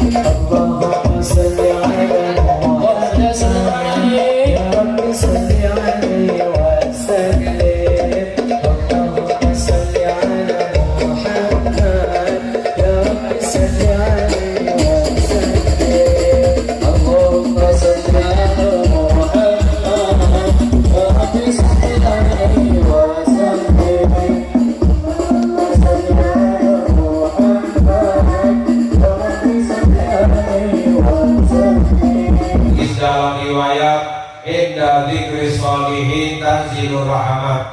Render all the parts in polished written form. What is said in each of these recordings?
Allahumma salli ala Muhammad ya Rabbi salli alaihi wa sallim. Allahumma salli ala Muhammad ya Rabbi salli alaihi wa sallim. Allahumma salli ala Muhammad ya Rabbi salli alaihi wa sallim. Dalam riwayat inda dzikri sholihin tanzilur rahmat,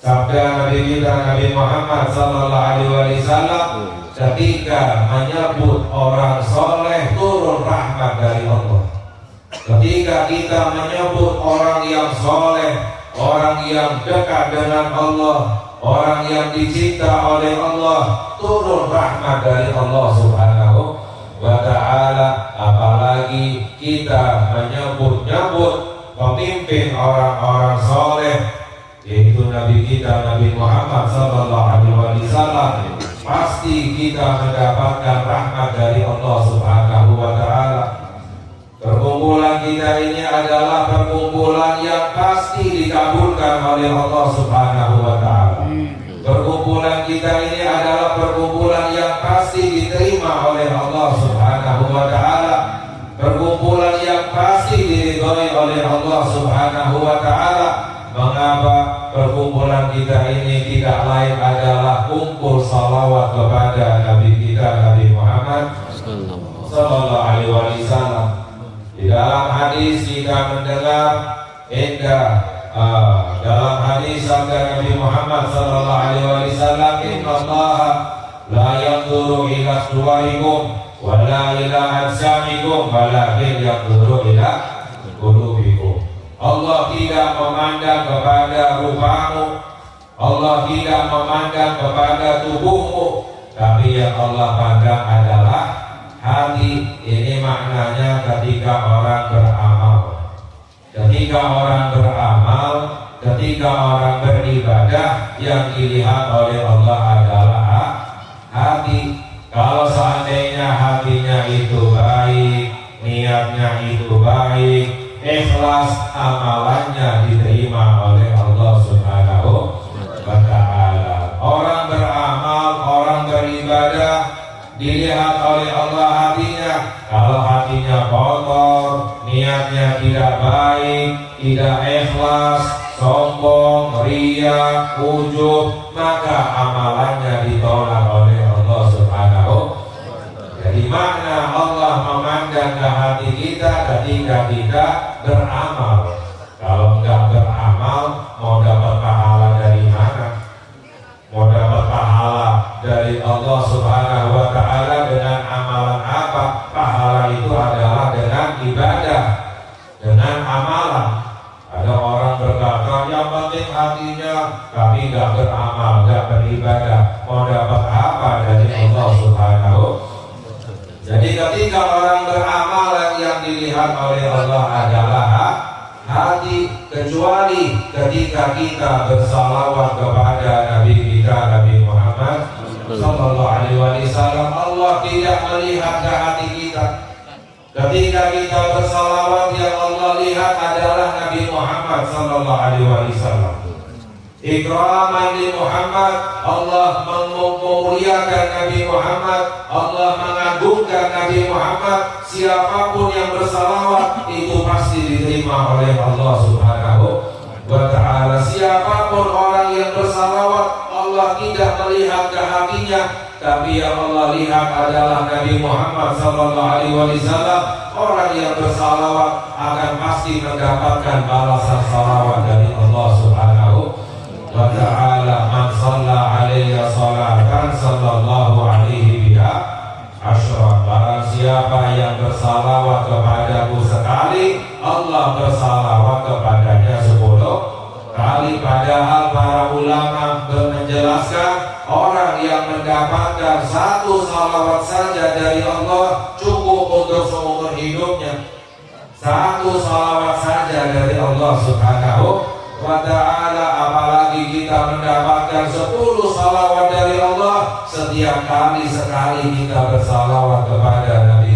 sabda Nabi kita Nabi Muhammad sallallahu alaihi wasallam, ketika menyebut orang soleh turun rahmat dari Allah. Ketika kita menyebut orang yang soleh, orang yang dekat dengan Allah, orang yang dicinta oleh Allah, turun rahmat dari Allah Subhanahu wa ta'ala. Apalagi kita menyebut-nyebut pemimpin orang-orang soleh, yaitu Nabi kita Nabi Muhammad sallallahu alaihi wasallam, pasti kita mendapatkan rahmat dari Allah Subhanahu wa ta'ala. Perkumpulan kita ini adalah perkumpulan yang pasti dikabulkan oleh Allah Subhanahu wa ta'ala. Perkumpulan kita ini adalah perkumpulan yang pasti diterima oleh Allah Subhanahu wa ta'ala. Perkumpulan yang pasti diridhoi oleh Allah Subhanahu wa ta'ala. Mengapa perkumpulan kita ini tidak lain adalah kumpul salawat kepada Nabi kita Nabi Muhammad sallallahu alaihi wasallam. Di dalam hadis kita mendengar dalam hadis sabda Nabi Muhammad sallallahu alaihi wasallam, innallaha la yanzuru ila suwarikum wa la ila ajsamikum walakin yanzuru ila qulubikum. Allah tidak memandang kepada rupamu, Allah tidak memandang kepada tubuhmu, tapi yang Allah pandang adalah hati. Ini maknanya ketika orang beramal. Ketika orang beramal, ketika orang beribadah, yang dilihat oleh Allah adalah hati. Kalau seandainya hatinya itu baik, niatnya itu baik, ikhlas, amalannya diterima oleh Allah Subhanahu wa ta'ala. Orang beramal, orang beribadah, dilihat oleh Allah hatinya. Kalau hatinya kotor, niatnya tidak baik, tidak ikhlas, sombong, riya, ujub, maka amalannya ditolak oleh Allah Subhanahu. Jadi makna Allah memandang ke hati kita ketika kita beramal. Kalau enggak beramal, mau dapat pahala dari mana? Mau dapat pahala dari Allah Subhanahu wa ta'ala dengan amalan apa? Pahala itu adalah dengan ibadah, dengan amalan. Ada orang berkata yang penting hatinya, tapi nggak beramal, nggak beribadah, mau dapat apa dari Allah Subhanahu. Jadi ketika orang beramal, yang dilihat oleh Allah adalah hati, kecuali ketika kita bersalawat kepada Nabi kita Nabi Muhammad sallallahu alaihi wasallam, Allah tidak melihat ke hati kita. Ketika kita bersalawat, yang Allah lihat adalah Nabi Muhammad sallallahu alaihi wasallam. Ikraman li Muhammad, Allah memuliakan Nabi Muhammad, Allah mengagungkan Nabi Muhammad. Siapapun yang bersalawat itu pasti diterima oleh Allah Subhanahu wa ta'ala. Siapapun orang yang bersalawat, Allah tidak melihat ke hatinya, tapi yang Allah lihat adalah Nabi Muhammad sallallahu alaihi wasallam. Orang yang bersalawat akan pasti mendapatkan balasan salawat dari Allah Subhanahu wa ta'ala. Man shalla alaihi salatan sallallahu alaihi biha asyra. Barang siapa yang bersalawat kepadaku sekali, Allah bersalawat kepadanya 10 kali. Padahal para ulama menjelaskan, orang yang mendapatkan 1 salawat saja dari Allah cukup untuk seumur hidupnya. 1 salawat saja dari Allah Subhanahu wa ta'ala. Apalagi kita mendapatkan 10 salawat dari Allah. Setiap kali sekali kita bersalawat kepada Nabi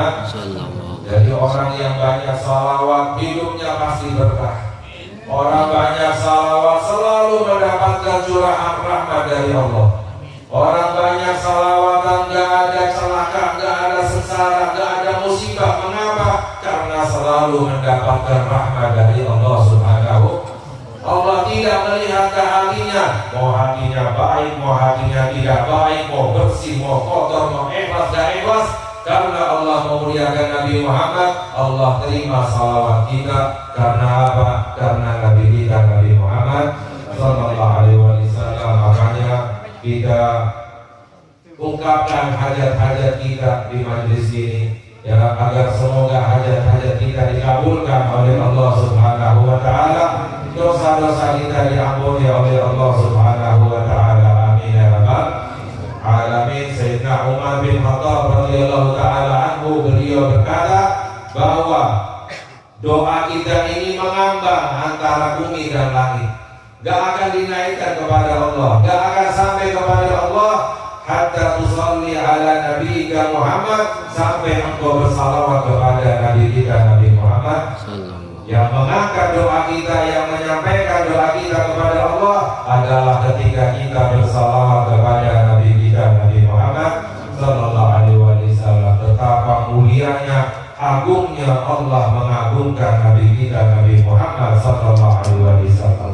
Muhammad. Jadi orang yang banyak salawat hidupnya pasti berkah. Orang banyak salawat selalu mendapatkan curahan rahmat dari Allah. Orang banyak salawatan gak ada celaka, gak ada sengsara, gak ada musibah. Mengapa? Karena selalu mendapatkan rahmat dari Allah Subhanahu. Allah tidak melihat ke hatinya, mau hatinya baik, mau hatinya tidak baik, mau bersih, mau kotor, mau ikhlas, gak ikhlas. Karena Allah memuliakan Nabi Muhammad, Allah terima salawat kita. Karena apa? Karena Nabi kita, Nabi Muhammad Sallallahu Alaihi Wasallam. Makanya kita ungkapkan hajat-hajat kita di majlis ini, ya, agar semoga hajat-hajat kita dikabulkan oleh Allah Subhanahu Wa Taala, dosa-dosa kita diampuni oleh Allah Subhanahu Wa Taala. Amin ya rabbal alamin. Sayyidina Umar bin Khattab radhiyallahu taala anhu, beliau berkata bahwa doa kita ini mengambang antara bumi dan langit, gak akan dinaikkan kepada Allah, gak akan sampai kepada Allah hatta tusalli ala nabiyika Muhammad, sampai engkau bersalawat kepada Nabi kita Nabi Muhammad. Yang mengangkat doa kita, yang menyampaikan doa kita kepada Allah adalah ketika kita bersalawat kepada Nabi kita Nabi Muhammad Sallallahu Alaihi Wasallam. Betapa mulianya, agungnya Allah mengagungkan Nabi kita Nabi Muhammad Sallallahu Alaihi Wasallam.